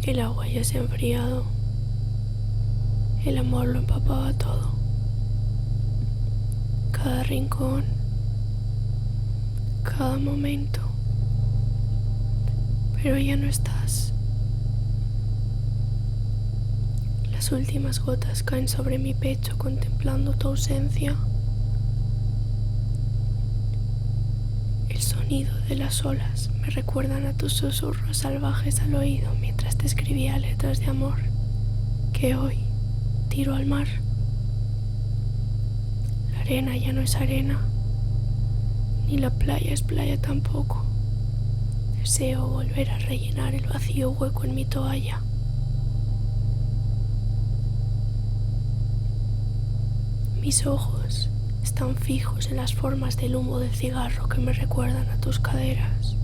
El agua ya se ha enfriado. El amor lo empapaba todo. Cada rincón, cada momento. Pero ya no estás. Las últimas gotas caen sobre mi pecho contemplando tu ausencia. El sonido de las olas me recuerdan a tus susurros salvajes al oído mientras te escribía letras de amor que hoy tiro al mar. La arena ya no es arena, ni la playa es playa tampoco. Deseo volver a rellenar el vacío hueco en mi toalla. Mis ojos están fijos en las formas del humo del cigarro que me recuerdan a tus caderas.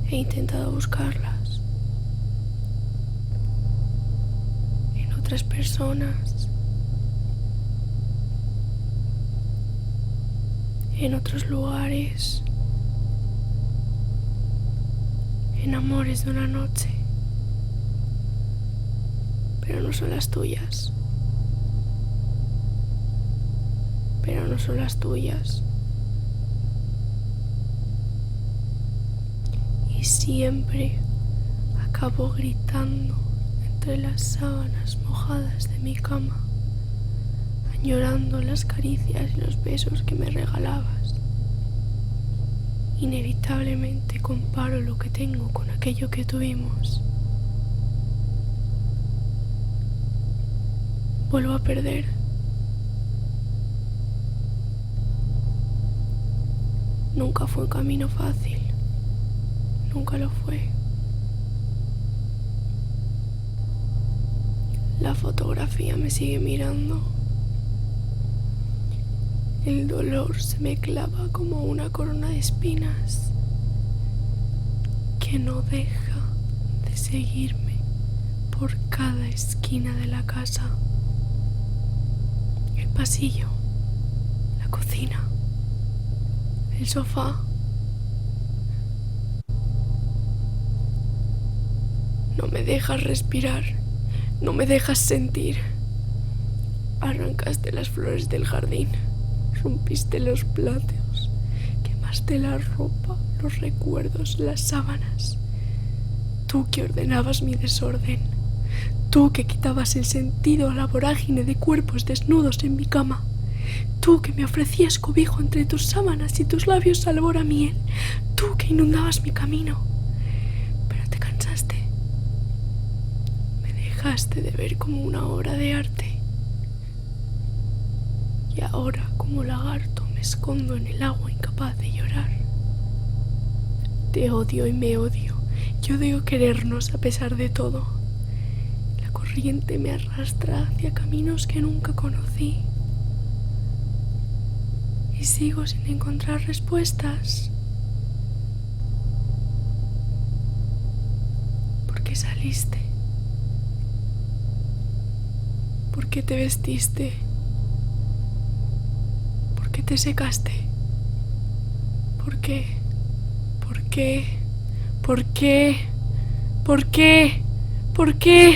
He intentado buscarlas en otras personas, en otros lugares, en amores de una noche, pero no son las tuyas. Pero no son las tuyas. Y siempre acabo gritando entre las sábanas mojadas de mi cama, añorando las caricias y los besos que me regalabas. Inevitablemente comparo lo que tengo con aquello que tuvimos. Vuelvo a perder. Nunca fue un camino fácil. Nunca lo fue. La fotografía me sigue mirando. El dolor se me clava como una corona de espinas que no deja de seguirme por cada esquina de la casa. El pasillo, la cocina, el sofá. No me dejas respirar, no me dejas sentir. Arrancaste las flores del jardín, rompiste los platos, quemaste la ropa, los recuerdos, las sábanas. Tú que ordenabas mi desorden, tú que quitabas el sentido a la vorágine de cuerpos desnudos en mi cama. Tú que me ofrecías cobijo entre tus sábanas y tus labios sabor a miel. Tú que inundabas mi camino. Pero te cansaste. Me dejaste de ver como una obra de arte. Y ahora, como lagarto, me escondo en el agua incapaz de llorar. Te odio y me odio. Yo odio querernos a pesar de todo. La corriente me arrastra hacia caminos que nunca conocí. Y sigo sin encontrar respuestas. ¿Por qué saliste? ¿Por qué te vestiste? ¿Por qué te secaste? ¿Por qué? ¿Por qué? ¿Por qué? ¿Por qué? ¿Por qué?